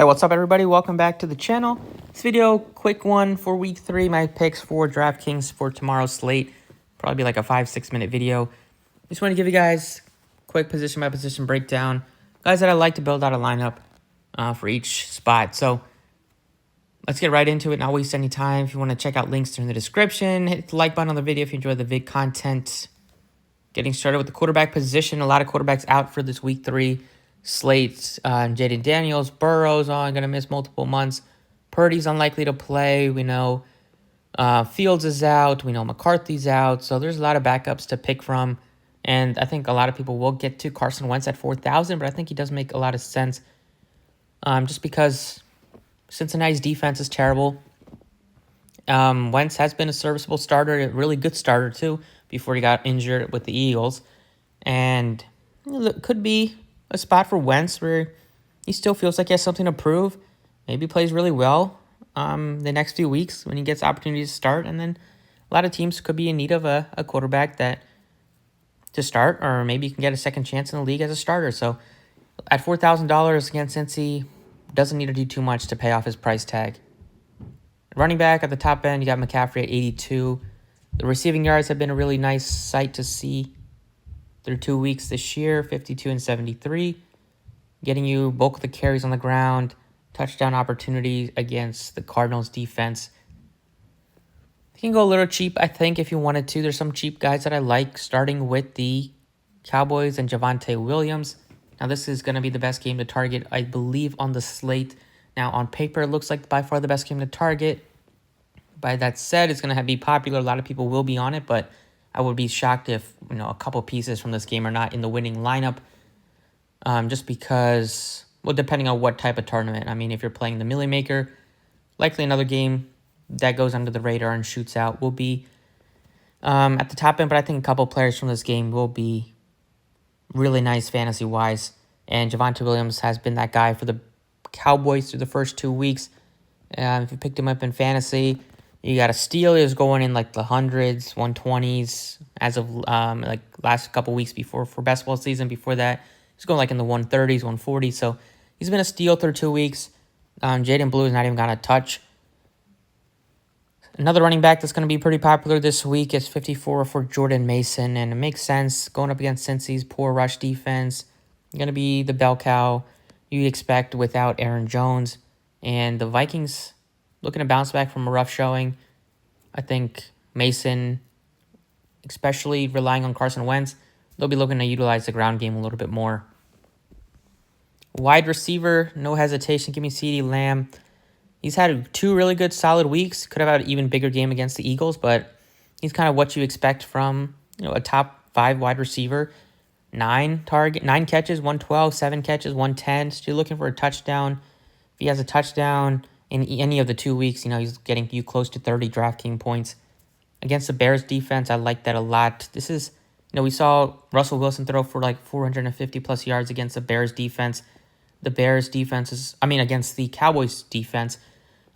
Hey, what's up everybody? Welcome back to the channel. This video, quick one for week 3, my picks for Draftkings for tomorrow's slate. Probably be like a 5-6 minute video. Just want to give you guys quick position by position breakdown. Guys that I like to build out a lineup for each spot. So let's get right into it, not waste any time. If you want to check out links, they're in the description. Hit the like button on the video if you enjoy the vid content. Getting started with the quarterback position. A lot of quarterbacks out for this week 3 slates. Jaden Daniels, Burrow's going to miss multiple months. Purdy's unlikely to play. We know Fields is out. We know McCarthy's out. So there's a lot of backups to pick from. And I think a lot of people will get to Carson Wentz at 4,000, but I think he does make a lot of sense just because Cincinnati's defense is terrible. Wentz has been a serviceable starter, a really good starter too, before he got injured with the Eagles. And it could be a spot for Wentz where he still feels like he has something to prove. Maybe plays really well the next few weeks when he gets opportunities to start. And then a lot of teams could be in need of a quarterback to start, or maybe you can get a second chance in the league as a starter. So at $4,000 against Cincy, doesn't need to do too much to pay off his price tag. Running back at the top end, you got McCaffrey at 82. The receiving yards have been a really nice sight to see through 2 weeks this year, 52 and 73. Getting you bulk of the carries on the ground, touchdown opportunities against the Cardinals defense. You can go a little cheap, I think, if you wanted to. There's some cheap guys that I like, starting with the Cowboys and Javonte Williams. Now, this is going to be the best game to target, I believe, on the slate. Now, on paper, it looks like by far the best game to target. By that said, it's going to be popular. A lot of people will be on it, but I would be shocked if a couple pieces from this game are not in the winning lineup. Just because, well, depending on what type of tournament. I mean, if you're playing the Millie Maker, likely another game that goes under the radar and shoots out will be at the top end. But I think a couple players from this game will be really nice fantasy-wise. And Javonte Williams has been that guy for the Cowboys through the first 2 weeks. If you picked him up in fantasy, you got a steal. He was going in like the hundreds, 120s as of like last couple weeks before for basketball season. Before that, he's going like in the 130s, 140s. So he's been a steal through 2 weeks. Jaden Blue has not even got a touch. Another running back that's going to be pretty popular this week is 54 for Jordan Mason, and it makes sense going up against Cincy's poor rush defense. Going to be the bell cow you'd expect without Aaron Jones, and the Vikings looking to bounce back from a rough showing. I think Mason, especially relying on Carson Wentz, they'll be looking to utilize the ground game a little bit more. Wide receiver, no hesitation. Give me CeeDee Lamb. He's had 2 really good, solid weeks. Could have had an even bigger game against the Eagles, but he's kind of what you expect from a top 5 wide receiver. 9 catches, 112, 7 catches, 110. So you're looking for a touchdown. If he has a touchdown in any of the 2 weeks, he's getting you close to 30 DraftKings points. Against the Bears defense, I like that a lot. This is, we saw Russell Wilson throw for like 450 plus yards against the Bears defense. The Bears defense is, against the Cowboys defense.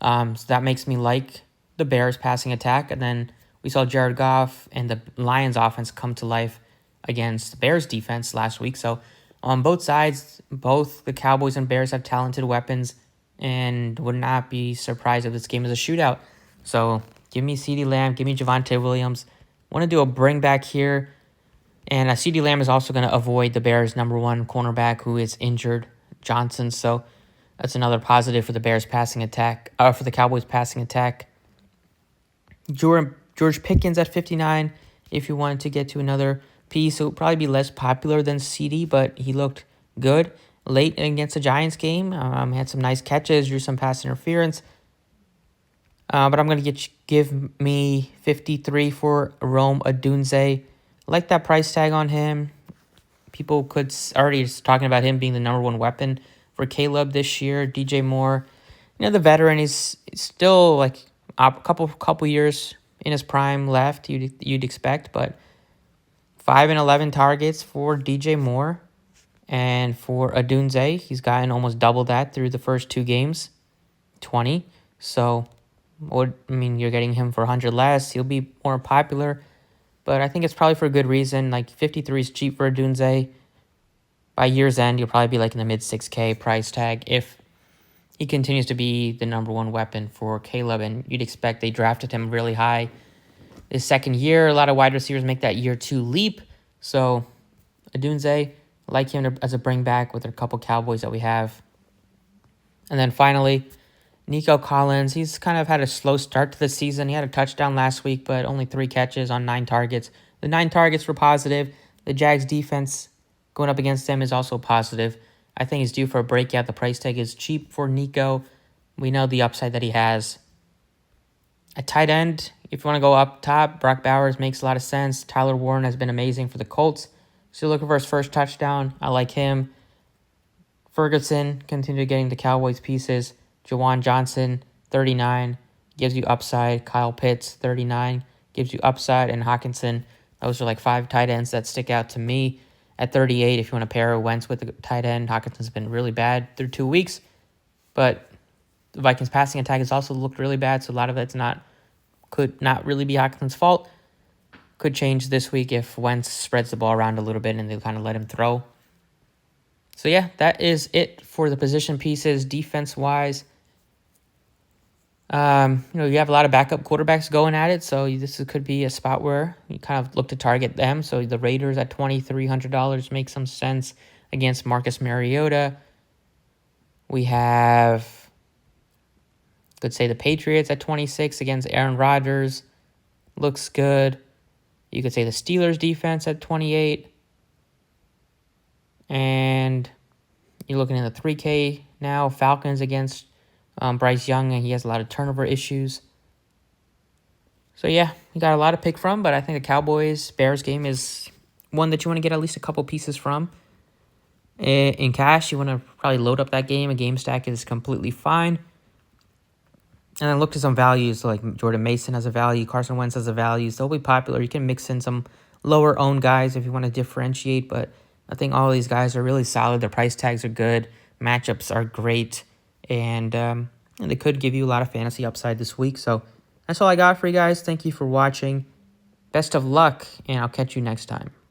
So that makes me like the Bears passing attack. And then we saw Jared Goff and the Lions offense come to life against the Bears defense last week. So on both sides, both the Cowboys and Bears have talented weapons, and would not be surprised if this game is a shootout. So give me CeeDee Lamb, give me Javonte Williams. Want to do a bring back here. And CeeDee Lamb is also going to avoid the Bears' #1 cornerback who is injured, Johnson. So that's another positive for the Bears passing attack, for the Cowboys passing attack. George Pickens at 59. If you wanted to get to another piece, it would probably be less popular than CeeDee, but he looked good late against the Giants game. Had some nice catches, drew some pass interference. But I'm going to give me 53 for Rome Odunze. I like that price tag on him. People could already talking about him being the #1 weapon for Caleb this year. DJ Moore, the veteran is still like a couple years in his prime left. You'd expect, but 5 and 11 targets for DJ Moore, and for Odunze, he's gotten almost double that through the first 2 games, 20. So, you're getting him for 100 less. He'll be more popular, but I think it's probably for a good reason. Like 53 is cheap for Odunze. By year's end, you'll probably be like in the mid 6K price tag if he continues to be the #1 weapon for Caleb, and you'd expect they drafted him really high. His second year, a lot of wide receivers make that year 2 leap. So, Adunze, like him as a bring back with a couple Cowboys that we have. And then finally, Nico Collins. He's kind of had a slow start to the season. He had a touchdown last week, but only 3 catches on 9 targets. The 9 targets were positive. The Jags defense going up against them is also positive. I think he's due for a breakout. The price tag is cheap for Nico. We know the upside that he has. At tight end, if you want to go up top, Brock Bowers makes a lot of sense. Tyler Warren has been amazing for the Colts. So looking for his first touchdown. I like him. Ferguson, continue getting the Cowboys pieces. Jawan Johnson, 39, gives you upside. Kyle Pitts, 39, gives you upside. And Hawkinson, those are like 5 tight ends that stick out to me. At 38, if you want to pair Wentz with a tight end, Hawkinson's been really bad through 2 weeks. But the Vikings passing attack has also looked really bad, so a lot of it's could not really be Hawkinson's fault. Could change this week if Wentz spreads the ball around a little bit and they kind of let him throw. So yeah, that is it for the position pieces defense-wise. You have a lot of backup quarterbacks going at it, so this could be a spot where you kind of look to target them. So the Raiders at $2,300 makes some sense against Marcus Mariota. We have, could say the Patriots at 26 against Aaron Rodgers. Looks good. You could say the Steelers defense at 28. And you're looking at the 3K now. Falcons against Bryce Young, and he has a lot of turnover issues. So, yeah, you got a lot to pick from, but I think the Cowboys-Bears game is one that you want to get at least a couple pieces from. In cash, you want to probably load up that game. A game stack is completely fine. And then look to some values, like Jordan Mason has a value, Carson Wentz has a value. So they'll be popular. You can mix in some lower-owned guys if you want to differentiate, but I think all these guys are really solid. Their price tags are good. Matchups are great. And they could give you a lot of fantasy upside this week. So that's all I got for you guys. Thank you for watching. Best of luck, and I'll catch you next time.